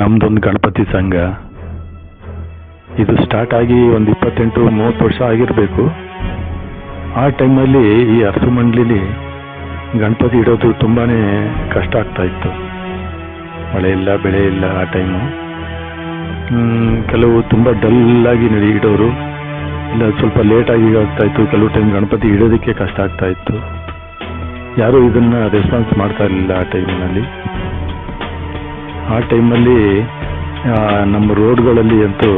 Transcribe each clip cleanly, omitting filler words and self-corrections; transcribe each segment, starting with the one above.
ನಮ್ಮದೊಂದು ಗಣಪತಿ ಸಂಘ. ಇದು ಸ್ಟಾರ್ಟ್ ಆಗಿ ಒಂದು 28-30 ವರ್ಷ ಆಗಿರಬೇಕು. ಆ ಟೈಮಲ್ಲಿ ಈ ಅರಸು ಮಂಡಳಿಲಿ ಗಣಪತಿ ಇಡೋದು ತುಂಬಾ ಕಷ್ಟ ಆಗ್ತಾಯಿತ್ತು. ಮಳೆ ಇಲ್ಲ, ಬೆಳೆ ಇಲ್ಲ. ಆ ಟೈಮು ಕೆಲವು ತುಂಬ ಡಲ್ಲಾಗಿ ಇಡೋರು, ಇಲ್ಲ ಸ್ವಲ್ಪ ಲೇಟಾಗಿ ಆಗ್ತಾಯಿತ್ತು. ಕೆಲವು ಟೈಮ್ ಗಣಪತಿ ಇಡೋದಕ್ಕೆ ಕಷ್ಟ ಆಗ್ತಾಯಿತ್ತು. ಯಾರೂ ಇದನ್ನು ರೆಸ್ಪಾನ್ಸ್ ಮಾಡ್ತಾ ಇರಲಿಲ್ಲ ಆ ಟೈಮಿನಲ್ಲಿ. ಆ ಟೈಮಲ್ಲಿ ನಮ್ಮ ರೋಡ್ಗಳಲ್ಲಿ ಅಂತೂ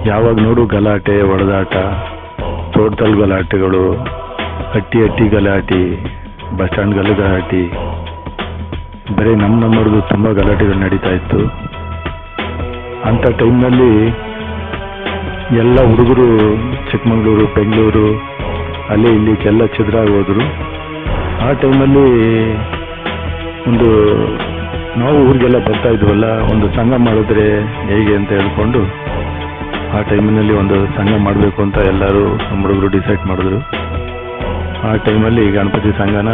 ಯಾವಾಗ ನೋಡು ಗಲಾಟೆ, ಹೊಡೆದಾಟ, ತೋಟದಲ್ಲಿ ಗಲಾಟೆಗಳು, ಹಟ್ಟಿ ಗಲಾಟೆ, ಬಸ್ ಸ್ಟ್ಯಾಂಡ್ಗಳು ಗಲಾಟೆ, ಬರೀ ನಮ್ಮವ್ರದ್ದು ತುಂಬ ಗಲಾಟೆಗಳು ನಡೀತಾ ಇತ್ತು. ಅಂಥ ಟೈಮ್ನಲ್ಲಿ ಎಲ್ಲ ಹುಡುಗರು ಚಿಕ್ಕಮಗಳೂರು, ಬೆಂಗಳೂರು, ಅಲ್ಲಿ ಇಲ್ಲಿಗೆಲ್ಲ ಚಿದ್ರಾಗಿ ಹೋದರು. ಆ ಟೈಮಲ್ಲಿ ನಾವು ಊರಿಗೆಲ್ಲ ಬರ್ತಾ ಇದ್ವಲ್ಲ, ಒಂದು ಸಂಘ ಮಾಡಿದ್ರೆ ಹೇಗೆ ಅಂತ ಹೇಳ್ಕೊಂಡು ಆ ಟೈಮಿನಲ್ಲಿ ಒಂದು ಸಂಘ ಮಾಡಬೇಕು ಅಂತ ಎಲ್ಲರೂ ನಮ್ಮ ಹುಡುಗರು ಡಿಸೈಡ್ ಮಾಡಿದ್ರು. ಆ ಟೈಮಲ್ಲಿ ಗಣಪತಿ ಸಂಘನ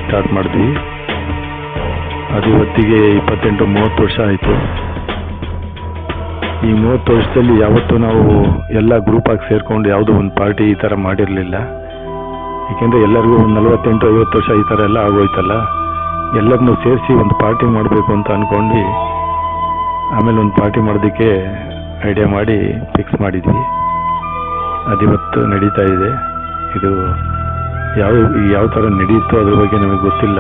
ಸ್ಟಾರ್ಟ್ ಮಾಡಿದ್ವಿ. ಅದು ಇವತ್ತಿಗೆ 28-30 ವರ್ಷ ಆಯಿತು. ಈ 30 ವರ್ಷದಲ್ಲಿ ಯಾವತ್ತೂ ನಾವು ಎಲ್ಲ ಗ್ರೂಪಾಗಿ ಸೇರಿಕೊಂಡು ಯಾವುದೋ ಒಂದು ಪಾರ್ಟಿ ಈ ಥರ ಮಾಡಿರಲಿಲ್ಲ. ಏಕೆಂದರೆ ಎಲ್ಲರಿಗೂ ಒಂದು 48-50 ವರ್ಷ ಈ ಥರ ಎಲ್ಲ ಆಗೋಯ್ತಲ್ಲ. ಎಲ್ಲರನ್ನೂ ಸೇರಿಸಿ ಒಂದು ಪಾರ್ಟಿ ಮಾಡಬೇಕು ಅಂತ ಅಂದ್ಕೊಂಡು ಆಮೇಲೆ ಒಂದು ಪಾರ್ಟಿ ಮಾಡೋದಕ್ಕೆ ಐಡಿಯಾ ಮಾಡಿ ಫಿಕ್ಸ್ ಮಾಡಿದ್ವಿ. ಅದಿವತ್ತು ನಡೀತಾ ಇದೆ. ಇದು ಯಾವ ಥರ ನಡೆಯುತ್ತೋ ಅದ್ರ ಬಗ್ಗೆ ನಮಗೆ ಗೊತ್ತಿಲ್ಲ.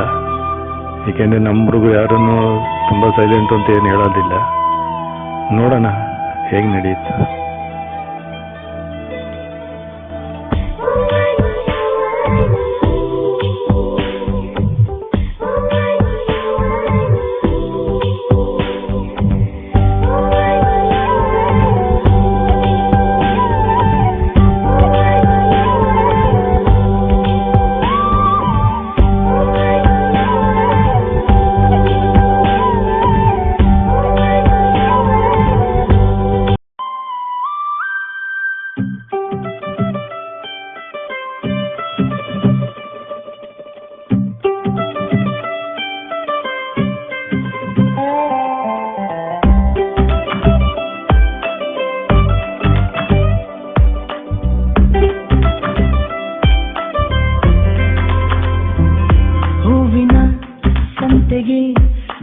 ಏಕೆಂದರೆ ನಮ್ಮ ಹುಡುಗರು ಯಾರನ್ನು ತುಂಬ ಸೈಲೆಂಟ್ ಅಂತ ಏನು ಹೇಳೋದಿಲ್ಲ. ನೋಡೋಣ ಹೇಗೆ ನಡೆಯುತ್ತೆ.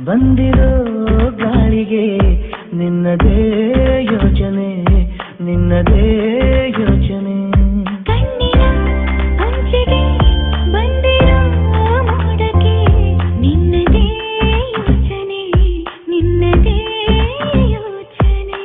ಬಂದಿರೋ ಗಾಳಿಗೆ ನಿನ್ನದೇ ಯೋಚನೆ, ನಿನ್ನದೇ ಯೋಚನೆ. ಕಣ್ಣಿನ ಅಂಚಿಗೆ ಬಂದಿರೋ ಮೋಡಕ್ಕೆ ನಿನ್ನದೇ ಯೋಚನೆ, ನಿನ್ನದೇ ಯೋಚನೆ.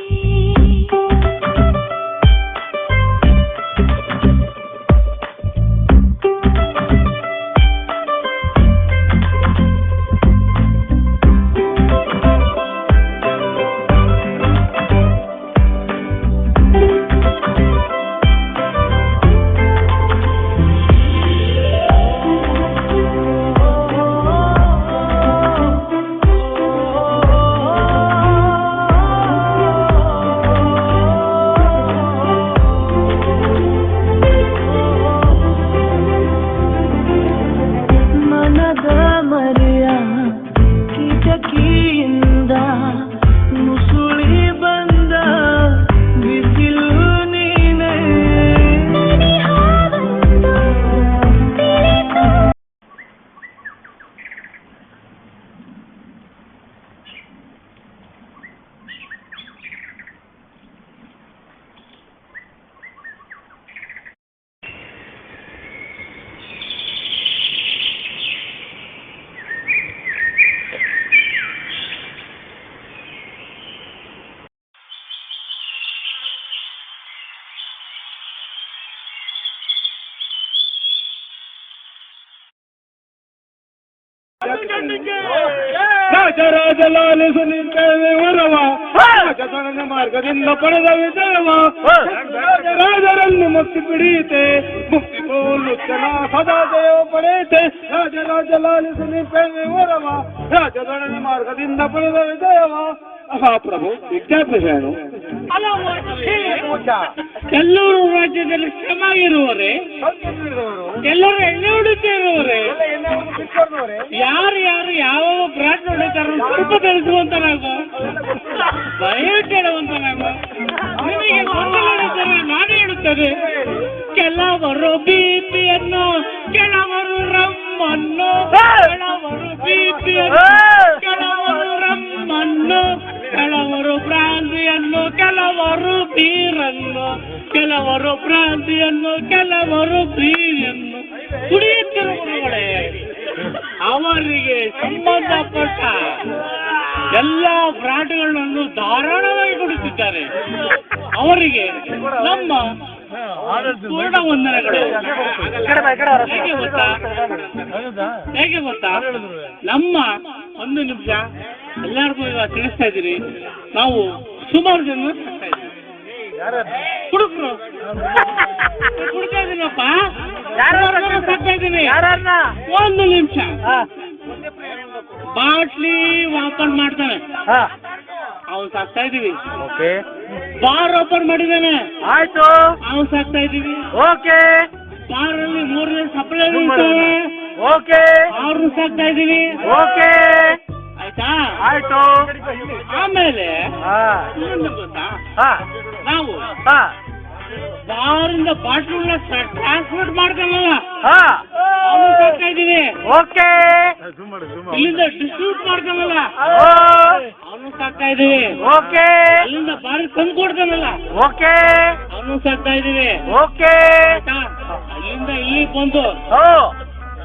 ರಾಜರಾಜಲಾಲಿಸುತ್ತೇವೆ ವರವ, ರಾಜಧನ ಮಾರ್ಗದಿಂದ ಪಡೆದ ವಿಜಯವ, ರಾಜರಾಜರನ್ನು ಮುಕ್ತಿ ಪಿಡಿಯುತ್ತೆ, ಮುಕ್ತಿ ಕೋಲುತ್ತನ ಸದಾ ದೇವ ಪಡೆಯುತ್ತೆ. ರಾಜರಾಜಲಾಲಿಸುತ್ತೇವೆ ವರವ, ರಾಜಧನ ಮಾರ್ಗದಿಂದ ಪಡೆದ ವಿಜಯವ. ಪ್ರಭು ವಿಜ್ಞಾಪಿಸೇನು? ಎಲ್ಲರೂ ರಾಜ್ಯದಲ್ಲಿ ಶ್ರಮ ಇರುವರೆ, ಎಲ್ಲರೂ ಎಣ್ಣೆ ಹೊಡಿತಾ ಇರುವರೆ, ಯಾರು ಯಾವ ಬ್ರಾಂಡ್ ಹೊಡಿತಾರ ಸ್ವಲ್ಪ ತಿಳಿಸುವಂತನಾಗು, ದಯವಿಟ್ಟು ಹೇಳುವಂತನಾಗು. ನಿನಗೆ ಗೊಂದಲವಿದ್ದರೆ ನಾನು ಹೇಳುತ್ತೇನೆ. ಕೆಲವರು ಬಿಪಿಯನ್ನು, ಕೆಲವರು ರಮ್ಮನ್ನು, ಕೆಲವರು ಬಿಪಿಯನ್ನು, ಕೆಲವರು ರಮ್ಮನ್ನು, ಕೆಲವರು ಬ್ರಾಂದಿಯನ್ನು, ಕೆಲವರು ಬೀರನ್ನು, ಕೆಲವರು ಬ್ರಾಂದಿಯನ್ನು, ಕೆಲವರು ಬೀರನ್ನು ಕುಡಿಯುತ್ತಿರುವವರೇ ಅವರಿಗೆ ಸಂಬಂಧಪಟ್ಟ ಎಲ್ಲ ಬ್ರಾಂಡ್ಗಳನ್ನು ಧಾರಾಳವಾಗಿ ಕೊಡುತ್ತಿದ್ದಾರೆ. ಅವರಿಗೆ ನಮ್ಮ ಪೂರ್ಣ ವಂದನೆಗಳು. ಹೇಗೆ ಗೊತ್ತಾ ನಮ್ಮ ಒಂದು ನಿಮಿಷ ಎಲ್ಲರಿಗೂ ಇವಾಗ ತಿಳಿಸ್ತಾ ಇದ್ದೀರಿ. ನಾವು ಸುಮಾರು ಜನ ಹುಡುಗರು ಹುಡುಕ್ತಾ ಇದೀನಪ್ಪ, ಸಾಕ್ತಾ ಇದ್ದೀನಿ. ಒಂದು ನಿಮಿಷ ಬಾಟ್ಲಿ ಓಪನ್ ಮಾಡ್ತಾನೆ, ಅವನು ಸಾಕ್ತಾ ಇದೀವಿ. ಬಾರ್ ಓಪನ್ ಮಾಡಿದ್ದಾನೆ, ಆಯ್ತು, ಅವನು ಸಾಕ್ತಾ ಇದೀವಿ. ಓಕೆ. ಬಾರ್ ಅಲ್ಲಿ 3 ಜನ ಸಪ್ಲೈ ಇರ್ತಾರೆ, ಓಕೆ, ಅವ್ರನ್ನ ಸಾಕ್ತಾ ಇದೀವಿ. ಓಕೆ, ಆಯ್ತಾ? ಆಯ್ತು. ಆಮೇಲೆ ಇನ್ನೊಂದು ಗೊತ್ತಾ, ನಾವು ಬಾರಿಂದ ಬಾಟ್ಲನ್ನ ಟ್ರಾನ್ಸ್ಪೋರ್ಟ್ ಮಾಡ್ತಾನಲ್ಲ, ಅವನು ಸಾಕ್ತಾ ಇದೀವಿ. ಓಕೆ. ಇಲ್ಲಿಂದ ಡಿಸ್ಟ್ರಿಬ್ಯೂಟ್ ಮಾಡ್ತಾನಲ್ಲ, ಅವನು ಸಾಕ್ತಾ ಇದೀವಿ. ಓಕೆ. ಅಲ್ಲಿಂದ ಬಾರಿಗೆ ತಂದು ಕೊಡ್ತಾನಲ್ಲ, ಓಕೆ. ಅವನು ಸಾಕ್ತಾ ಇದೀವಿ. ಓಕೆ. ಆಯ್ತಾ? ಅಲ್ಲಿಂದ ಇಲ್ಲಿ ಬಂದು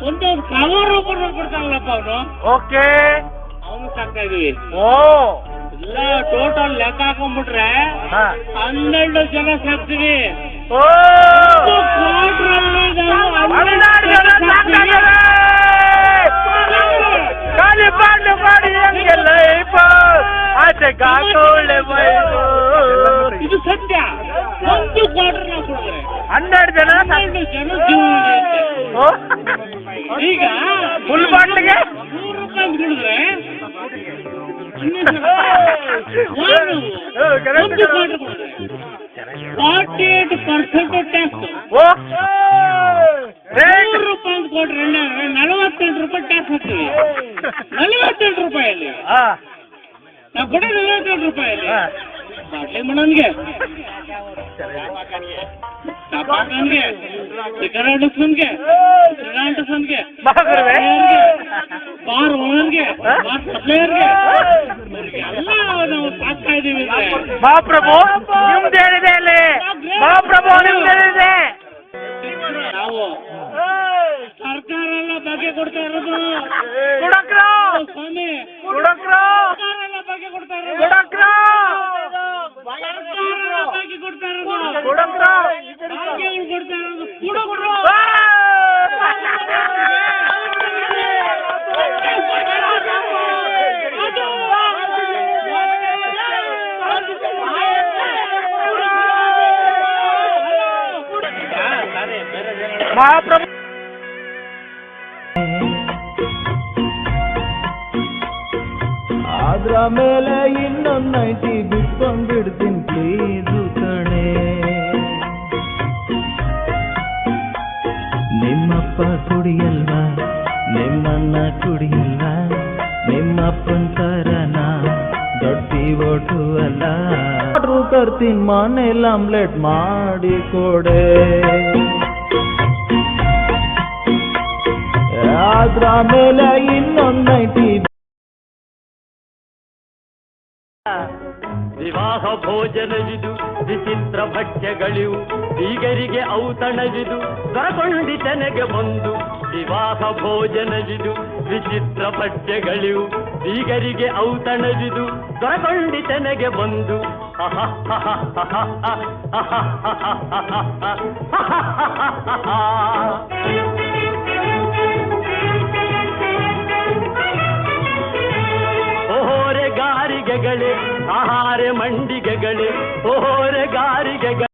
ಒಂದು ಕವರ್ ಓಪನ್ ಮಾಡ್ಕೊಡ್ತಾನಲ್ಲಪ್ಪ ಅವನು, ಓಕೆ, ಅವನು ಸಾಕ್ತಾ ಇದೀವಿ. ಓ, ಎಲ್ಲ ಟೋಟಲ್ ಲೆಕ್ಕ ಹಾಕೊಂಡ್ಬಿಟ್ರೆ 12 ಜನ ಸಾಕ್ತೀವಿ. ಓ, ಕ್ವಾರ್ಟರಲ್ಲಿ ನಾವು 12 ಜನ ಸಾಕ್ತಾರೆ. ಖಾಲಿ ಪಾಂಡು ಮಾಡಿ ಹೆಂಗೆ ಲೈಫ್ ಆಚೆಗೆ ಹಾಕೊಳ್ಳೆ ಬೈಕು. ಇದು ಸತ್ಯ. ಒಂದು ಕ್ವಾರ್ಟರ್ ನಾವು ಕೊಡಿದ್ರೆ 12 ಜನ 12 ಜನ ಜೀವನ ಇದೆ. ಈಗ ಫುಲ್ ಬಾಟ್ಲಿಗೆ 100 ರೂಪಾಯಿ ಕುಡಿದ್ರೆ ಒಂದು ಕ್ವಾರ್ಟರ್ ಕೊಡಿದ್ರೆ 48% ಟ್ಯಾಕ್ಸ್. 100 ರೂಪಾಯಿ ಕೊಟ್ರೆ 48 ರೂಪಾಯಿ ಟ್ಯಾಕ್ಸ್ ಹಾಕ್ತೀವಿ. 48 ರೂಪಾಯಲ್ಲಿ ನಾವು ಕೊಡೋದು 48 ರೂಪಾಯಲ್ಲಿ ಬಾಟ್ಲಿ ಮಾಡೋನ್ಗೆ, ಟಪಾಕನ್ಗೆ, ಸಿಗರೇಟ್ಸ್ಗೆ, ಸಿಗರೇಟ್ಸ್ಗೆ, ಬಾರ್ ಓನರ್ಗೆ, ಬಾರ್ ಸಪ್ಲೈಯರ್ಗೆ ಎಲ್ಲ ನಾವು ಸಾಕ್ತಾ ಇದೀವಿ. ಮಹಾಪ್ರಭು ನಿಮ್ದೇನಿದೆ ಅಲ್ಲಿ? ಮಹಾಪ್ರಭು ನಿಮ್ದೇನಿದೆ? ನಾವು ಸರ್ಕಾರ ಎಲ್ಲ ಬಗ್ಗೆ ಕೊಡ್ತಾ ಇರೋದು ಕುಡಕ್ರ ಸ್ವಾಮಿ, ಕುಡಕ್ರ ಸರ್ಕಾರ ಎಲ್ಲ ಬಗ್ಗೆ ಕೊಡ್ತಾ ಇರೋದು, ಕುಡಕ್ರ ಸರ್ಕಾರ ಎಲ್ಲ ಬಗ್ಗೆ ಕೊಡ್ತಾ ಇರೋದು, ಕುಡಕ್ರ ಭಾಗ್ಯಗಳು ಕೊಡ್ತಾ ಇರೋದು ಕುಡುಕರು. ಮಹಾಪ್ರಭು ಅದ್ರ ಮೇಲೆ ಇನ್ನೊಂದು ನೈಟಿ ಬಿಟ್ಕೊಂಡ್ಬಿಡ್ತೀನಿ ಪ್ಲೀಸು ಕಣೆ. ನಿಮ್ಮಪ್ಪ ಕುಡಿಯಲ್ವಾ, ನಿಮ್ಮನ್ನ ಕುಡಿಯಲ್ವಾ, ನಿಮ್ಮಪ್ಪನ ತರನ ದೊಡ್ಡಿ ಓಟು ಅಲ್ಲ. ಆರ್ಡ್ರು ತರ್ತೀನಿ ಮನೇಲಿ ಆಮ್ಲೆಟ್ ಮಾಡಿ ಕೊಡೆ. ಅದ್ರ ಮೇಲೆ ಇನ್ನೊಂದು ನೈಟಿ. ವಿವಾಹ ಭೋಜನವಿದು ವಿಚಿತ್ರ ಭಕ್ಷ್ಯಗಳಿವು, ಬೀಗರಿಗೆ ಔತಣವಿದು ದೊರಕೊಂಡಿತನೆಗೆ ಬಂದು. ವಿವಾಹ ಭೋಜನವಿದು ವಿಚಿತ್ರ ಭಕ್ಷ್ಯಗಳಿವು, ಬೀಗರಿಗೆ ಔತಣವಿದು ದೊರಕೊಂಡಿತನೆಗೆ ಬಂದು. ಓಹೋರೆ ಗಾರಿಗೆಗಳೇ, ಆಹಾರ ಮಂಡಿಗೆಗಳೇ, ಓಹೋರೆ ಗಾರಿಗೆಗಳೇ.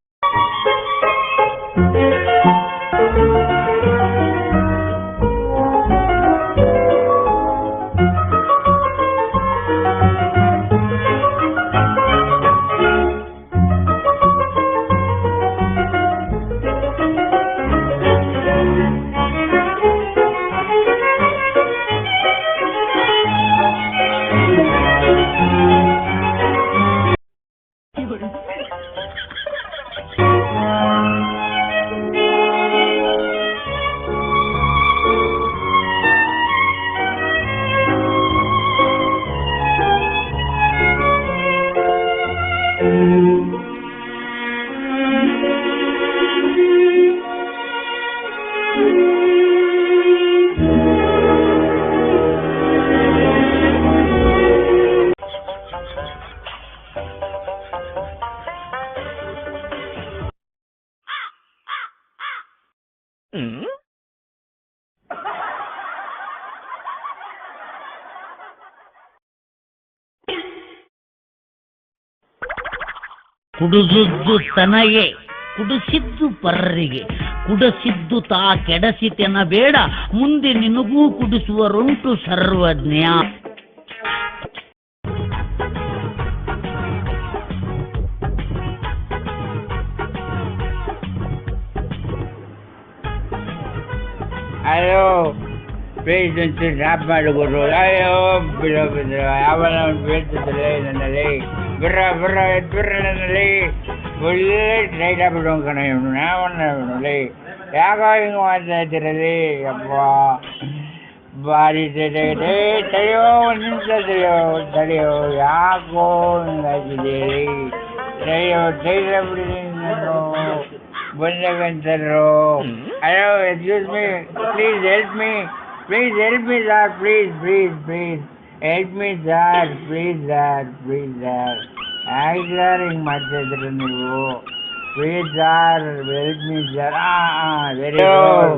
ಕುಡಿಸಿದ್ದು ತನಗೆ ಕುಡಿಸಿದ್ದು ಪರರಿಗೆ ಕುಡಿಸಿದ್ದು ತಾ ಕೆಡಸಿತೆನ ಬೇಡ ಮುಂದೆ ನಿನಗೂ ಕುಡಿಸುವರುಂಟು ಸರ್ವಜ್ಞ. ಅಯ್ಯೋ ಪ್ಲೀಸ್ ಒಂಚೂರು ಡ್ರಾಪ್ ಮಾಡಿಕೊಡ್ರು. ಅಯ್ಯೋ ಬಿಡೋ ಬಿಡ್ರು, ಯಾವನ ಬೀಳ್ತಿದ್ದಲೇ ನನ್ನಲ್ಲಿ, ಬಿಡ್ರ ನನ್ನಲ್ಲಿ. ಒಳ್ಳೆ ಟ್ರೈಡ್ ಆಗ್ಬಿಡು ಕಣ ಇವನು, ಯಾವನಲ್ಲಿ ಯಾಕೋ ಹಿಂಗೆ ಮಾಡ್ತಾ ಇದ್ದೀರಲ್ಲಿ. ಅಪ್ಪ ಭಾರಿ ತಡೆಯೋ, ಒಂದು ನಿಮಿಷ ತಡೆಯೋ, ಯಾಕೋ ಹಿಂಗಾಗಿದ್ದೀರಿ. ತಡೆಯೋ ಟ್ರೈಡ್ ಆಗ್ಬಿಟ್ಟಿದ್ದೀನಿ ನಾನು, ಬಂದಾಗಂತಾರೋ. ಅಯ್ಯೋ excuse me, please help me sir, please help me sir, please sir. ಯಾಕೆ ಸರ್ ಹಿಂಗೆ ಮಾಡ್ತಾ ಇದ್ರಿ ನೀವು? Please sir help me sir.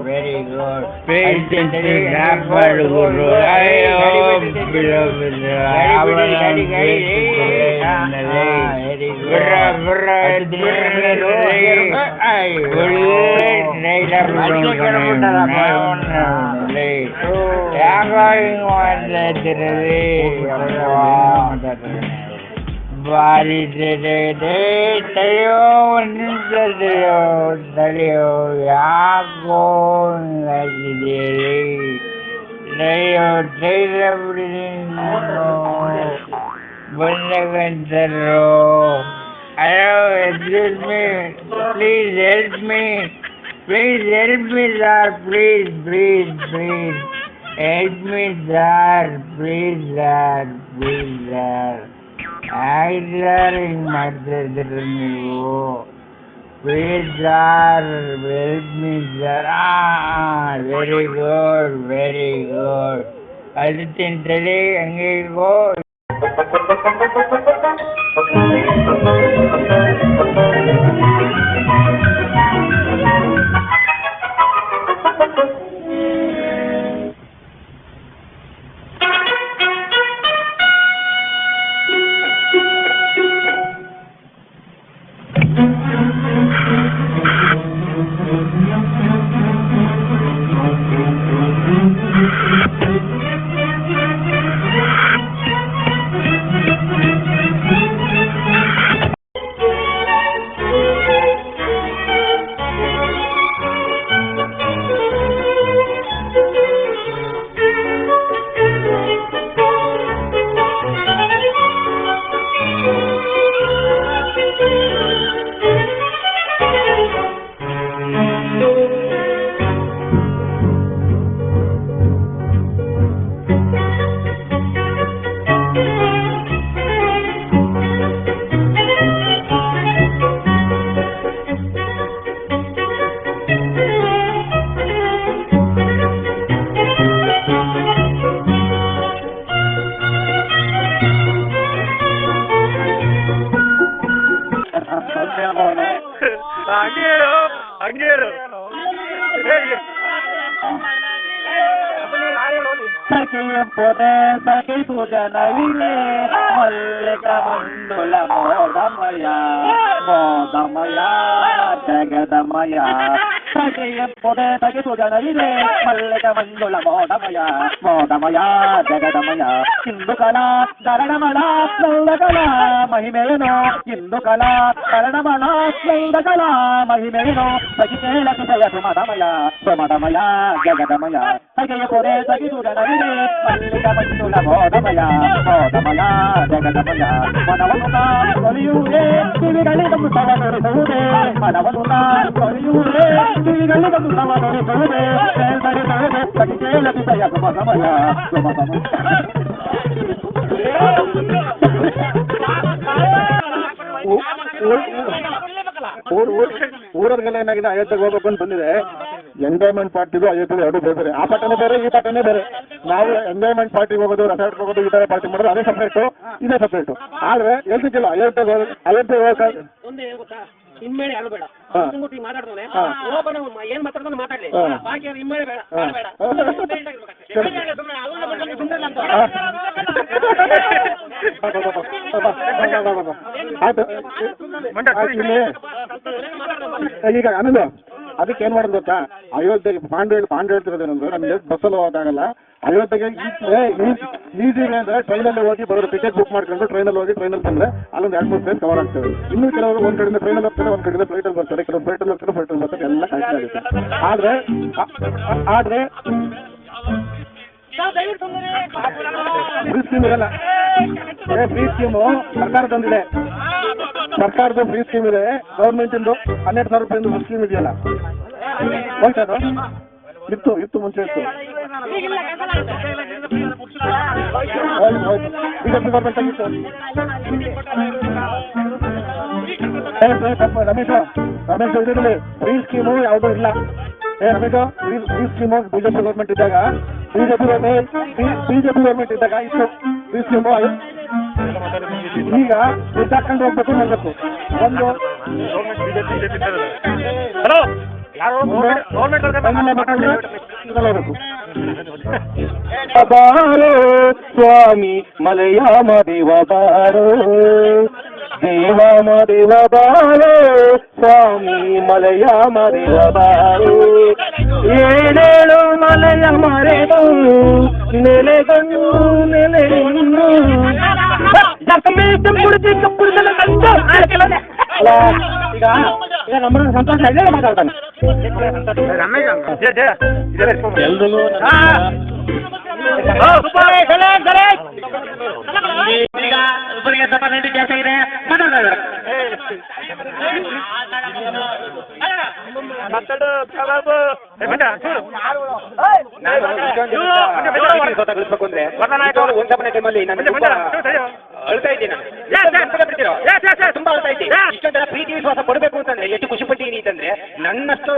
Very good please drop ಮಾಡಿಕೊಡ್ರು. ಅಯ್ಯೋ ಬಿಡೋ ಯಾಕೋ ಹಿಂಗೆ ಮಾಡ್ತಾ ಇದ್ದೀರಿ. ಭಾರಿ ತಡೆಯೋ, ಒಂದು ನಿಮಿಷ ತಡೆಯೋ, ಯಾಕೋ ಹಿಂಗಾಗಿದ್ದೀರಿ. ತಡೆಯೋ ಟ್ರೈಡ್ ಆಗ್ಬಿಟ್ಟಿದ್ದೀನಿ ನಾನು, ಬಂದಾಗಂತಾರೋ. ಅಯ್ಯೋ excuse me, please help me sir, please help me sir, please sir. ಯಾಕೆ ಸರ್ ಹಿಂಗೆ ಮಾಡ್ತಾ ಇದ್ದೀರಿ ನೀವು? Please sir help me sir. Very good ಅದು ತಿಂತಳಿ ಹಂಗೆ ಇಗೋ. ಹಂಗೇರು ಪೊದೆ ಸಖಿ ಸುಜನವಿಲೆ ಮಲ್ಲಿಕ ಮಂಡುಲ ಮೋದಮಯ ಜಗದಮಯ. ಸಖಿಯ ಪೊದೆ ಸಖಿ ಸುಜನವಿಲೆ ಮಲ್ಲಿಕ ಮಂಡುಲ ಮೋದಮಯ ಜಗದಮಯ. ಇಂದು ಕಲಾ ಧರಣಮಳ ಸ್ಮೌದಕಲ ಮಹಿಮೇನೋ, ಇಂದು ಕಲಾ ಧರಣಮಳ ಸ್ಮೌದಕಲ ಮಹಿಮೇನೋ. ಸಖಿ ಕೇಳ ಸುಜಯ ಸುಮದಮಯ ಜಗದಮಯ. ಸಖಿಯ ಪೊದೆ ಸಖಿ ಸುಜನವಿಲೆ ಮಲ್ಲಿಕ ಮಂಡುಲ ಮೋದಮಯ ಜಗದಮಯ. ಮನವನುತ ಕೊಲಿಯುವುದೇ ಕಿವಿಗಳಿಗೊಂದು ಸವ ನುಡಿಸುವುದೇ, ಮನವನುತ ಕೊಲಿಯುವುದೇ ಕಿವಿಗಳಿಗೊಂದು ಸವ ನುಡಿಸುವುದೇ. ಸಖಿ ಕೇಳ ಸುಜಯ ಸುಮದಮಯ. ಊರವ್ರಿಗೆಲ್ಲ ಏನಾಗಿದೆ, ಅಯೋಧ್ಯೆಗೆ ಹೋಗ್ಬೇಕು ಅಂತ ಬಂದಿದೆ. ಎಂಜಾಯ್ಮೆಂಟ್ ಪಾರ್ಟಿಗೂ ಅಯೋಧ್ಯೆಗೆ ಎರಡು ಬೇರೆ. ಆ ಪಾಠನೇ ಬೇರೆ, ಈ ಪಾಠನೇ ಬೇರೆ. ನಾವು ಎಂಜಾಯ್ಮೆಂಟ್ ಪಾರ್ಟಿಗೆ ಹೋಗೋದು, ರೆಸಾರ್ಟ್ ಹೋಗೋದು, ಈ ತರ ಪಾರ್ಟಿ ಮಾಡೋದು ಅದೇ ಸಪ್ರೇಟು, ಇದೇ ಸಪ್ರೇಟು. ಆದ್ರೆ ಹೇಳ್ತಿಲ್ಲ ಅಯೋಧ್ಯೆಗೆ ಹೋಗಕ್ಕೆ ಇನ್ಮೇಲೆ ಯಾರು ಬೇಡ ಮಾತಾಡ್ತಾನೆ ಏನ್ ಮಾತಾಡ್ತಾನೆ ಮಾತಾಡ್ಲಿ ಬಾಕಿ ಇನ್ಮೇಲೆ ಬೇಡ ಬೇಡ ಈಗ ಆನಂದ ಅದಕ್ಕೆ ಏನ್ ಮಾಡೋದು ಗೊತ್ತಾ, ಅಯೋಧ್ಯೆಗೆ ಪಾಂಡು ಹೇಳ್ತಿರೋದೇನಂದ್ರೆ ನಮ್ಗೆ ಬಸ್ಸಲ್ಲಿ ಹೋಗೋಕ್ಕಾಗಲ್ಲ. ಅಯೋಧ್ಯೆಗೆ ಈಸಿ ಅಂದ್ರೆ ಟ್ರೈನಲ್ಲಿ ಹೋಗಿ ಬರೋದು, ಟಿಕೆಟ್ ಬುಕ್ ಮಾಡ್ಕೊಂಡು ಟ್ರೈನಲ್ಲಿ ಹೋಗಿ ಟ್ರೈನಲ್ಲಿ ಬಂದ್ರೆ ಅಲ್ಲೊಂದು 2-3 ಪ್ಲೇಸ್ ಕವರ್ ಆಗ್ತವೆ. ಇನ್ನು ಕೆಲವರು ಒಂದ್ ಕಡೆಯಿಂದ ಟ್ರೈನಲ್ಲಿ ಹೋಗ್ತಾರೆ, ಒಂದ್ ಕಡೆಯಿಂದ ಫ್ಲೈಟಲ್ಲಿ ಬರ್ತಾರೆ, ಕೆಲವರು ಫ್ಲೈಟಲ್ಲಿ ಹೋಗ್ತಾರೆ, ಫ್ಲೈಟಲ್ಲಿ ಬರ್ತಾರೆ, ಎಲ್ಲ ಕಾಯ್ತಾ ಆಗುತ್ತೆ. ಆದ್ರೆ ಫ್ರೀ ಸ್ಕೀಮ್ ಇರಲ್ಲ. ಫ್ರೀ ಸ್ಕೀಮು ಸರ್ಕಾರ ತಂದಿದೆ, ಸರ್ಕಾರದ ಫ್ರೀ ಸ್ಕೀಮ್ ಇದೆ. ಗೌರ್ಮೆಂಟ್ ಇಂದು 12,000 ರೂಪಾಯಿಂದ ಸ್ಕೀಮ್ ಇದೆಯಲ್ಲ, ಹೋಯ್ತು ಅದು ಇತ್ತು ಮುಂಚೆ ಇತ್ತು. ಬಿಜೆಪಿ ಗೌರ್ಮೆಂಟ್ ಆಗಿತ್ತು. ರಮೇಶ್ ಇದರಲ್ಲಿ ಫ್ರೀ ಸ್ಕೀಮು ಯಾವುದೂ ಇಲ್ಲ. Ramesh free scheme BJP government ಇದ್ದಾಗ ಬಿಜೆಪಿ ಗೌರ್ಮೆಂಟ್ ಇದ್ದಾಗ ಇತ್ತು ಫ್ರೀ ಸ್ಕೀಮು. ಈಗ ದುಡ್ಡು ಹೋಗ್ಬೇಕು ನೋಡ್ಬೇಕು. ಒಂದು ಬಾರೋ ಸ್ವಾಮಿ ಮಲಯಾಮ ದೇವ ಬಾರೋ, ದೇವಾಮ ದೇವ ಬಾರೋ ಸ್ವಾಮಿ ಮಲಯಾಮ ದೇವ ಬಾರೋ. ಏಳೇಳು ಮಲಯ ಮರೆದು ನೆಲೆಗಣ್ಣು ನೆಲೆಗಣ್ಣು ಈಗ ನಮ್ಮ ಸಂತೋಷ ಇದೆ ಮಾತಾಡ್ತಾನೆ ಎಲ್ರಿಗೂ ಕೆಲಸ ಇದೆ ಒಂದ್ಸಪನೆ ಟೈಮಲ್ಲಿ ನಾನು ಅಳ್ತಾ ಇದ್ದೀನಿ, ತುಂಬಾ ಅಳ್ತಾ ಇದ್ದೀನಿ. ಇಷ್ಟೊಂದರ ಪ್ರೀತಿ ವಿಶ್ವಾಸ ಕೊಡಬೇಕು ಅಂತಂದ್ರೆ ಎಷ್ಟು ಖುಷಿ ಪಟ್ಟಿದ್ದೀನಿ ಅಂತಂದ್ರೆ ನನ್ನಷ್ಟು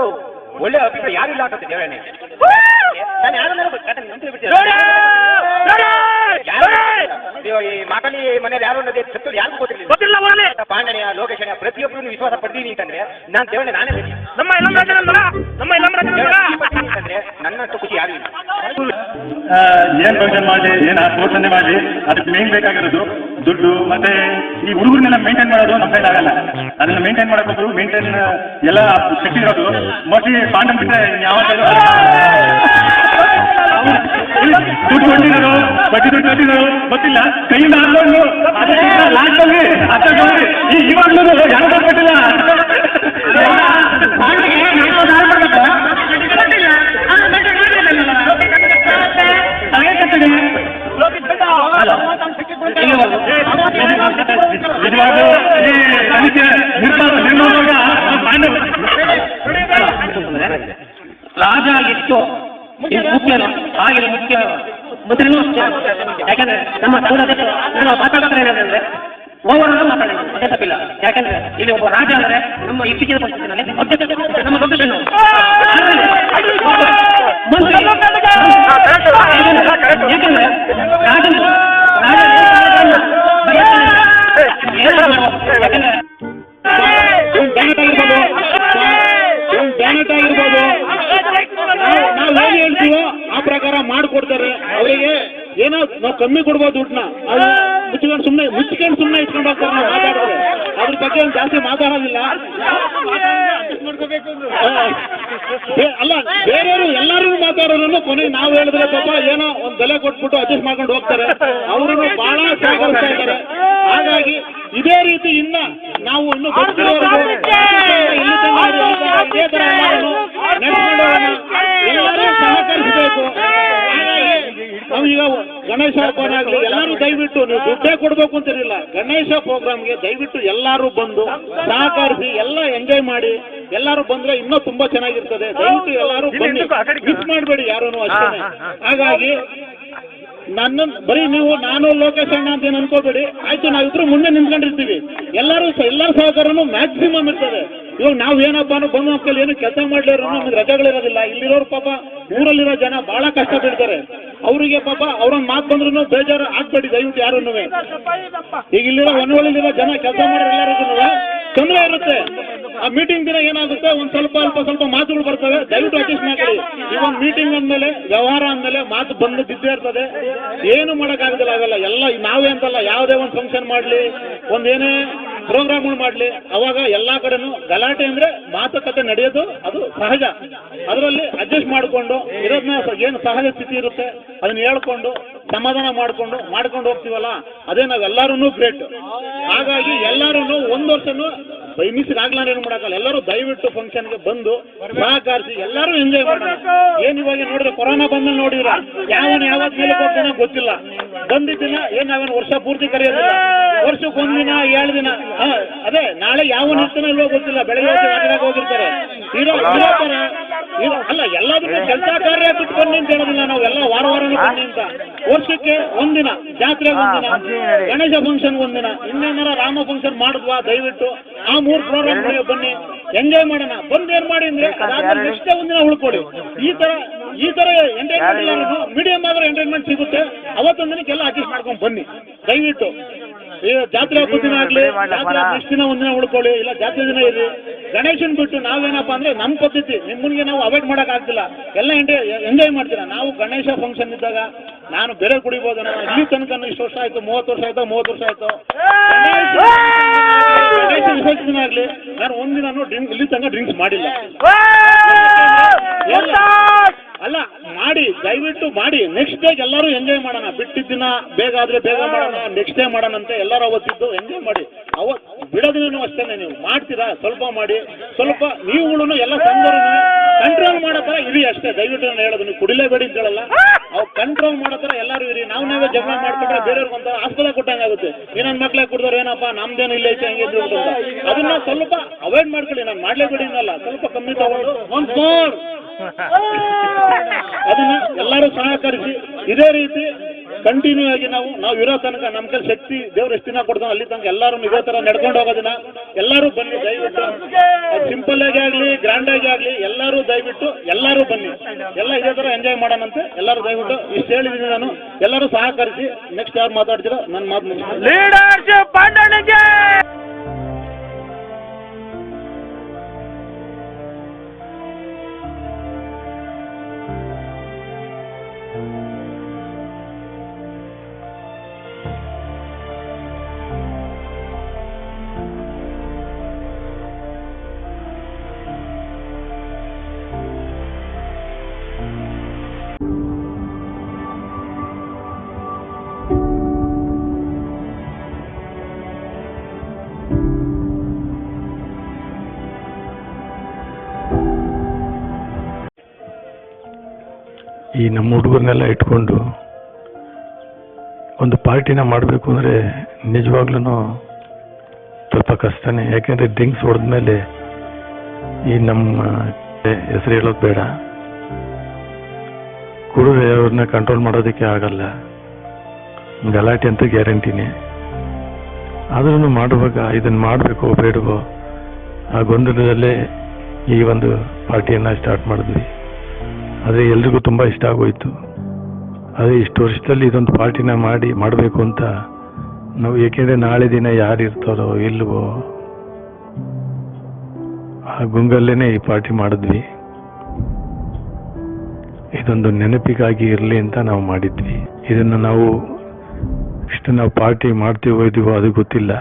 ಒಳ್ಳೆ ಅಭಿಪ್ರಾಯ ಯಾರು ಇಲ್ಲ ಆಗ್ತದೆ ದೇವರೇ. ನಾನು ಈ ಮಾತಲ್ಲಿ ಮನೇಲಿ ಯಾರು ಸತ್ತು ಯಾರಿಗೂ ಗೊತ್ತಿಲ್ಲ. ಪಾಂಡನೆಯ ಲೋಕೇಶನ ಪ್ರತಿಯೊಬ್ಬರು ವಿಶ್ವಾಸ ಪಡ್ತೀನಿ ಅಂತಂದ್ರೆ ನಾನು ದೇವರೇ ನಾನೇ ಅಂತಂದ್ರೆ ನನ್ನಷ್ಟು ಖುಷಿ ಯಾರು ಇಲ್ಲ. ಏನ್ ಫಂಕ್ಷನ್ ಮಾಡಿ ಏನ್ ಘೋಷಣೆ ಮಾಡಿ ಅದಕ್ಕೆ ಮೇನ್ ಬೇಕಾಗಿರೋದು ದುಡ್ಡು. ಮತ್ತೆ ಈ ಹುಡುಗರನ್ನೆಲ್ಲ ಮೇಂಟೈನ್ ಮಾಡೋದು ನಮ್ಮ ಕೈಲಿ ಆಗಲ್ಲ. ಅದನ್ನ ಮೇಂಟೈನ್ ಮಾಡಬೇಕು. ಮೇಂಟೈನ್ ಎಲ್ಲ ಶಕ್ತಿ ಇರೋದು ಮೋಸ್ಟ್ಲಿ ಪಾಂಡನ್ ಬಿಟ್ಟರೆ ಯಾವ ದುಡ್ಡು ಕೊಟ್ಟಿರೋದು ಬಡ್ಡಿ ದುಡ್ಡು ಕೊಟ್ಟಿರೋದು ಗೊತ್ತಿಲ್ಲ, ಕೈಯಿಂದ ಹಾಕೊಂಡು ಲಾಸ್ಟಲ್ಲಿ ಇವಾಗಲೂ ಯಾರು ಕೊಟ್ಟಿಲ್ಲ. ನಿಜವಾಗ್ಲೂ ಈ ತನಿಖೆ ನಿರ್ಣಯ ರಾಜ ಆಗಿತ್ತು ಮುಖ್ಯನು ಆಗಿಲ್ಲ ಮುಖ್ಯ ಮುದ್ರೆನೂ ಯಾಕಂದ್ರೆ ನಮ್ಮ ಮಾತಾಡ್ತಾರೆ ಏನಂದ್ರೆ ಓವರ್ ಮಾತಾಡೋದು ಅದೇ ತಪ್ಪಿಲ್ಲ. ಯಾಕಂದ್ರೆ ಇಲ್ಲಿ ಒಬ್ಬ ರಾಜ ಅಂದ್ರೆ ನಮ್ಮ ಇತ್ತೀಚಿನ ಪರಿಸ್ಥಿತಿನಲ್ಲಿ ನಮ್ಮ ದೊಡ್ಡ ಯಾಕಂದ್ರೆ ಜಾನಟ ಇರ್ಬೋದು, ನಾವು ಏನು ಹೇಳ್ತೀವೋ ಆ ಪ್ರಕಾರ ಮಾಡಿಕೊಡ್ತಾರೆ. ಅವರಿಗೆ ಏನೋ ನಾವು ಕಮ್ಮಿ ಕೊಡ್ಬೋದು ದುಡ್ಡನ್ನ, ಅದು ಮುಚ್ಚಿಕೊಂಡು ಸುಮ್ಮನೆ ಇಟ್ಕೊಂಡು ಹೋಗ್ತಾರೆ. ನಾವು ಮಾತಾಡೋದು ಅದ್ರ ಬಗ್ಗೆ ಒಂದು ಜಾಸ್ತಿ ಮಾತಾಡೋದಿಲ್ಲ. ಅಲ್ಲ ಬೇರೆಯವರು ಎಲ್ಲರೂ ಮಾತಾಡೋರು ಕೊನೆಗೆ ನಾವು ಹೇಳಿದ್ರೆ ಪಾಪ ಏನೋ ಒಂದು ಬೆಲೆ ಕೊಟ್ಬಿಟ್ಟು ಅಡ್ಜಸ್ಟ್ ಮಾಡ್ಕೊಂಡು ಹೋಗ್ತಾರೆ. ಅವರನ್ನು ಬಹಳ ಸಹಕರಿಸ್ತಾ ಇದ್ದಾರೆ. ಹಾಗಾಗಿ ಇದೇ ರೀತಿ ಇನ್ನ ನಾವು ಇನ್ನು ಎಲ್ಲರೂ ಸಹಕರಿಸಬೇಕು. ಹಾಗಾಗಿ ನಾವೀಗ ಗಣೇಶ ಹಬ್ಬ ಆಗಲಿ ಎಲ್ಲರೂ ದಯವಿಟ್ಟು ನೀವು ದುಡ್ಡೇ ಕೊಡ್ಬೇಕು ಅಂತಿರಲಿಲ್ಲ, ಗಣೇಶ ಪ್ರೋಗ್ರಾಮ್ಗೆ ದಯವಿಟ್ಟು ಎಲ್ಲರೂ ಬಂದು ಸಹಕರಿಸಿ ಎಲ್ಲ ಎಂಜಾಯ್ ಮಾಡಿ ಎಲ್ಲರೂ ಬಂದ್ರೆ ಇನ್ನೂ ತುಂಬಾ ಚೆನ್ನಾಗಿರ್ತದೆ. ದಯವಿಟ್ಟು ಎಲ್ಲರೂ ಬನ್ನಿ, ಮಿಸ್ ಮಾಡಬೇಡಿ ಯಾರೂ ಅಷ್ಟೇ. ಹಾಗಾಗಿ ನನ್ನ ಬರೀ ನೀವು ನಾನು ಲೋಕೇಶ್ ಅಣ್ಣ ಅಂತ ಏನು ಅನ್ಕೋಬೇಡಿ. ಆಯ್ತು, ನಾವಿಬ್ರು ಮುಂದೆ ನಿಂತ್ಕೊಂಡಿರ್ತೀವಿ. ಎಲ್ಲರ ಸಹಕಾರನೂ ಮ್ಯಾಕ್ಸಿಮಮ್ ಇರ್ತದೆ. ಇವಾಗ ನಾವೇನಪ್ಪ ಅನ್ನೋ ಬಂದು ನಮ್ಮ ಕೈಲಿ ಏನು ಕೆಲಸ ಮಾಡ್ಲಿರೋ ನಮ್ಗೆ ರಜೆಗಳಿರೋದಿಲ್ಲ. ಇಲ್ಲಿರೋರು ಪಾಪ ಊರಲ್ಲಿರೋ ಜನ ಬಹಳ ಕಷ್ಟ ಬೀಳ್ತಾರೆ. ಅವರಿಗೆ ಪಾಪ ಅವ್ರೊಂದು ಮಾತು ಬಂದ್ರು ಬೇಜಾರು ಆಗ್ಬೇಡಿ ದಯವಿಟ್ಟು ಯಾರನ್ನು. ಈಗ ಇಲ್ಲಿರೋ ಹೊನ್ನವಳ್ಳಿಲಿರೋ ಜನ ಕೆಲಸ ಮಾಡೋರು ಎಲ್ಲರಿಗೂ ತೊಂದರೆ ಇರುತ್ತೆ. ಆ ಮೀಟಿಂಗ್ ದಿನ ಏನಾಗುತ್ತೆ, ಒಂದ್ ಸ್ವಲ್ಪ ಮಾತುಗಳು ಬರ್ತವೆ, ದಯವಿಟ್ಟು ಅಡ್ಜಸ್ಟ್ ಮಾಡ್ಕೊಳ್ಳಿ. ಈ ಒಂದು ಮೀಟಿಂಗ್ ಅಂದ್ಮೇಲೆ ವ್ಯವಹಾರ ಅಂದ್ಮೇಲೆ ಮಾತು ಬಂದು ಬಿದ್ದೇ ಇರ್ತದೆ, ಏನು ಮಾಡೋಕ್ಕಾಗೋದಿಲ್ಲ. ಅವೆಲ್ಲ ಎಲ್ಲ ನಾವೇ ಅಂತಲ್ಲ, ಯಾವುದೇ ಒಂದು ಫಂಕ್ಷನ್ ಮಾಡಲಿ, ಒಂದೇನೇ ಪ್ರೋಗ್ರಾಮ್ಗಳು ಮಾಡಲಿ, ಅವಾಗ ಎಲ್ಲಾ ಕಡೆನೂ ಗಲಾಟೆ ಅಂದ್ರೆ ಮಾತುಕತೆ ನಡೆಯೋದು ಅದು ಸಹಜ. ಅದರಲ್ಲಿ ಅಡ್ಜಸ್ಟ್ ಮಾಡಿಕೊಂಡು ಇರೋದನ್ನ ಏನು ಸಹಜ ಸ್ಥಿತಿ ಇರುತ್ತೆ ಅದನ್ನ ಹೇಳ್ಕೊಂಡು ಸಮಾಧಾನ ಮಾಡ್ಕೊಂಡು ಹೋಗ್ತೀವಲ್ಲ, ಅದೇ ನಾವೆಲ್ಲರೂ ಗ್ರೇಟ್. ಹಾಗಾಗಿ ಎಲ್ಲರೂ ಒಂದು ವರ್ಷನೂ ಮಿಸ್ ಆಗ್ಲಾರ ಏನು ಮಾಡೋಕ್ಕಲ್ಲ. ಎಲ್ಲರೂ ದಯವಿಟ್ಟು ಫಂಕ್ಷನ್ಗೆ ಬಂದು ಸಹಕರಿಸಿ ಎಲ್ಲರೂ ಎಂಜಾಯ್ ಮಾಡೋಣ. ಏನ್ ಇವಾಗ ನೋಡಿದ್ರೆ ಕೊರೋನಾ ಬಂದಲ್ಲಿ ನೋಡಿದ್ರ ಯಾವತ್ತು ಮೇಲೆ ಹೋಗ್ತಾನೆ ಗೊತ್ತಿಲ್ಲ. ಬಂದಿದ್ದಿನ ಏನ್ ನಾವೇನು ವರ್ಷ ಪೂರ್ತಿ ಕರೆಯೋದಿಲ್ಲ, ವರ್ಷಕ್ಕೆ ಒಂದಿನ 7 ದಿನ. ಅದೇ ನಾಳೆ ಯಾವನ್ ಇರ್ತಾನೆ ಇಲ್ವೋ ಗೊತ್ತಿಲ್ಲ, ಬೆಳಗ್ಗೆ ಹೋಗಿರ್ತಾರೆ. ಇರೋ ತರ ಅಲ್ಲ, ಎಲ್ಲಾದ್ರೂ ಕೆಲಸ ಕಾರ್ಯ ಬಿಟ್ಕೊಂಡು ಅಂತ ಹೇಳೋದಿಲ್ಲ ನಾವು, ಎಲ್ಲ ವಾರನೂ ಬನ್ನಿ ಅಂತ. ವರ್ಷಕ್ಕೆ ಒಂದಿನ ಜಾತ್ರೆಗೆ ಒಂದಿನ, ಗಣೇಶ ಫಂಕ್ಷನ್ ಒಂದಿನ, ಇನ್ನೇನಾರ ರಾಮ ಫಂಕ್ಷನ್ ಮಾಡಿದ್ವಾ ದಯವಿಟ್ಟು ಆ 3 ಪ್ರೋಗ್ರಾಮ್ ಬನ್ನಿ, ಎಂಜಾಯ್ ಮಾಡೋಣ. ಬಂದು ಏನ್ ಮಾಡಿ ಅಂದ್ರೆ ಅದಾದ್ಮೇಲೆ ನೆಕ್ಸ್ಟ್ ಒಂದಿನ ಉಳ್ಕೊಳ್ಳಿ. ಈ ತರ ಎಂಟರ್ಟೈನ್ಮೆಂಟ್ ಮೀಡಿಯಂ ಆದ್ರೆ ಎಂಟರ್ಟೈನ್ಮೆಂಟ್ ಸಿಗುತ್ತೆ. ಅವತ್ತೊಂದು ದಿನಕ್ಕೆಲ್ಲ ಅಡ್ಜಸ್ಟ್ ಮಾಡ್ಕೊಂಡು ಬನ್ನಿ ದಯವಿಟ್ಟು. ಈ ಜಾತ್ರೆ ಹಬ್ಬದ ದಿನ ಆಗ್ಲಿ, ಜಾತ್ರೆ ನೆಕ್ಸ್ಟ್ ದಿನ ಒಂದಿನ ಉಳ್ಕೊಳ್ಳಿ, ಇಲ್ಲ ಜಾತ್ರೆ ದಿನ ಇರಿ. ಗಣೇಶನ್ ಬಿಟ್ಟು ನಾವೇನಪ್ಪ ಅಂದ್ರೆ ನಮ್ಮ ಪದ್ಧತಿ ನಿಮ್ಮನ್ಗೆ ನಾವು ಅವಾಯ್ಡ್ ಮಾಡಕ್ ಆಗ್ತಿಲ್ಲ, ಎಲ್ಲ ಎಂಜಾಯ್ ಮಾಡ್ತೀರಾ. ನಾವು ಗಣೇಶ ಫಂಕ್ಷನ್ ಇದ್ದಾಗ ನಾನು ಬೇರೆ ಕುಡಿಬೋದು, ಇಲ್ಲಿ ತನಕ ಇಷ್ಟು ವರ್ಷ ಆಯ್ತು, 30 ವರ್ಷ ಆಯ್ತು, 30 ವರ್ಷ ಆಯ್ತು. ಗಣೇಶ ವಿಸರ್ಜನೆ ಆಗ್ಲಿ, ನಾನು ಒಂದಿನ ಇಲ್ಲಿ ತನಕ ಡ್ರಿಂಕ್ಸ್ ಮಾಡಿಲ್ಲ. ಅಲ್ಲ ಮಾಡಿ, ದಯವಿಟ್ಟು ಮಾಡಿ. ನೆಕ್ಸ್ಟ್ ಡೇ ಎಲ್ಲರೂ ಎಂಜಾಯ್ ಮಾಡೋಣ. ಬಿಟ್ಟಿದ್ದ ದಿನ ಬೇಗ ಆದ್ರೆ ಬೇಗ ಮಾಡೋಣ, ನೆಕ್ಸ್ಟ್ ಡೇ ಮಾಡೋಣ ಅಂತ ಎಲ್ಲರೂ ಅವತ್ತಿದ್ದು ಎಂಜಾಯ್ ಮಾಡಿ. ಅವತ್ತು ಬಿಡೋದಿನೂ ಅಷ್ಟೇನೆ, ನೀವು ಮಾಡ್ತೀರಾ ಸ್ವಲ್ಪ ಮಾಡಿ, ಸ್ವಲ್ಪ ನೀವುಗಳನ್ನು ಎಲ್ಲ ಸಂಘರು ಕಂಟ್ರೋಲ್ ಮಾಡೋ ಥರ ಇರಿ ಅಷ್ಟೇ. ದಯವಿಟ್ಟು ನಾನು ಹೇಳೋದು, ನೀವು ಕುಡಿಲೇಬೇಡಿ ಅಂತ ಹೇಳಲ್ಲ, ಅವು ಕಂಟ್ರೋಲ್ ಮಾಡೋ ಥರ ಎಲ್ಲರೂ ಇರಿ. ನಾವೇ ಜಗಳ ಮಾಡ್ಕೊಂಡ್ರೆ ಬೇರೆಯವ್ರಿಗೆ ಒಂಥರ ಆಸ್ಪದ ಕೊಟ್ಟಂಗೆ ಆಗುತ್ತೆ. ಇನ್ನೊಂದು ಮಕ್ಳಿಗೆ ಕುಡಿದವ್ರು ಏನಪ್ಪ ನಮ್ದೇನು ಇಲ್ಲ ಐತೆ ಹಂಗೆ ಅಂತ. ಅದನ್ನ ಸ್ವಲ್ಪ ಅವಾಯ್ಡ್ ಮಾಡ್ಕೊಳ್ಳಿ. ನಾನು ಮಾಡ್ಲೇಬೇಡಿ ಅನ್ನಲ್ಲ, ಸ್ವಲ್ಪ ಕಮ್ಮಿ ತಗೊಂಡು ಒಂದ್ ಮೋರ್ ಅದನ್ನ ಎಲ್ಲರೂ ಸಹಕರಿಸಿ ಇದೇ ರೀತಿ ಕಂಟಿನ್ಯೂ ಆಗಿ ನಾವು ಇರೋ ತನಕ ನಮ್ಮ ಕೈ ಶಕ್ತಿ ದೇವ್ರು ಎಷ್ಟು ದಿನ ಕೊಡ್ತಾನೆ ಅಲ್ಲಿ ತನಕ ಎಲ್ಲರೂ ಇದೇ ತರ ನಡ್ಕೊಂಡು ಹೋಗೋದಿನ ಎಲ್ಲರೂ ಬನ್ನಿ ದಯವಿಟ್ಟು. ಅದು ಸಿಂಪಲ್ ಆಗಿ ಆಗಲಿ ಗ್ರ್ಯಾಂಡ್ ಆಗಿ ಆಗಲಿ ಎಲ್ಲರೂ ದಯವಿಟ್ಟು ಎಲ್ಲರೂ ಬನ್ನಿ, ಎಲ್ಲ ಇದೇ ತರ ಎಂಜಾಯ್ ಮಾಡೋಣಂತೆ. ಎಲ್ಲರೂ ದಯವಿಟ್ಟು ಇಷ್ಟು ಹೇಳಿದ್ದೀನಿ ನಾನು. ಎಲ್ಲರೂ ಸಹಕರಿಸಿ. ನೆಕ್ಸ್ಟ್ ಯಾರು ಮಾತಾಡ್ತೀರೋ ನನ್ನ ಮಾತು ಲೀಡರ್ಶಿಪ್ ಅಣ್ಣನಿಗೆ. ಈ ನಮ್ಮ ಹುಡುಗರನ್ನೆಲ್ಲ ಇಟ್ಕೊಂಡು ಒಂದು ಪಾರ್ಟಿನ ಮಾಡಬೇಕು ಅಂದರೆ ನಿಜವಾಗ್ಲೂ ಸ್ವಲ್ಪ ಕಷ್ಟನೇ. ಯಾಕೆಂದರೆ ಡ್ರಿಂಕ್ಸ್ ಹೊಡೆದ್ಮೇಲೆ ಈ ನಮ್ಮ ಹೆಸರು ಹೇಳೋದು ಬೇಡ, ಕುಡಿದ್ರೆ ಅವ್ರನ್ನ ಕಂಟ್ರೋಲ್ ಮಾಡೋದಕ್ಕೆ ಆಗಲ್ಲ, ಗಲಾಟೆ ಅಂತ ಗ್ಯಾರಂಟಿನೇ. ಆದ್ರೂ ಮಾಡುವಾಗ ಇದನ್ನು ಮಾಡಬೇಕೋ ಬೇಡವೋ ಆ ಗೊಂದಲದಲ್ಲೇ ಈ ಒಂದು ಪಾರ್ಟಿಯನ್ನು ಸ್ಟಾರ್ಟ್ ಮಾಡಿದ್ವಿ. ಆದರೆ ಎಲ್ರಿಗೂ ತುಂಬ ಇಷ್ಟ ಆಗೋಯ್ತು. ಅದೇ ಇಷ್ಟು ವರ್ಷದಲ್ಲಿ ಇದೊಂದು ಪಾರ್ಟಿನ ಮಾಡಬೇಕು ಅಂತ ನಾವು, ಏಕೆಂದರೆ ನಾಳೆ ದಿನ ಯಾರು ಇರ್ತಾರೋ ಇಲ್ವೋ ಆ ಗುಂಗಲ್ಲೇ ಈ ಪಾರ್ಟಿ ಮಾಡಿದ್ವಿ. ಇದೊಂದು ನೆನಪಿಗಾಗಿ ಇರಲಿ ಅಂತ ನಾವು ಮಾಡಿದ್ವಿ. ಇದನ್ನು ನಾವು ಪಾರ್ಟಿ ಮಾಡ್ತೀವೋ ಇದೀವೋ ಅದು ಗೊತ್ತಿಲ್ಲ.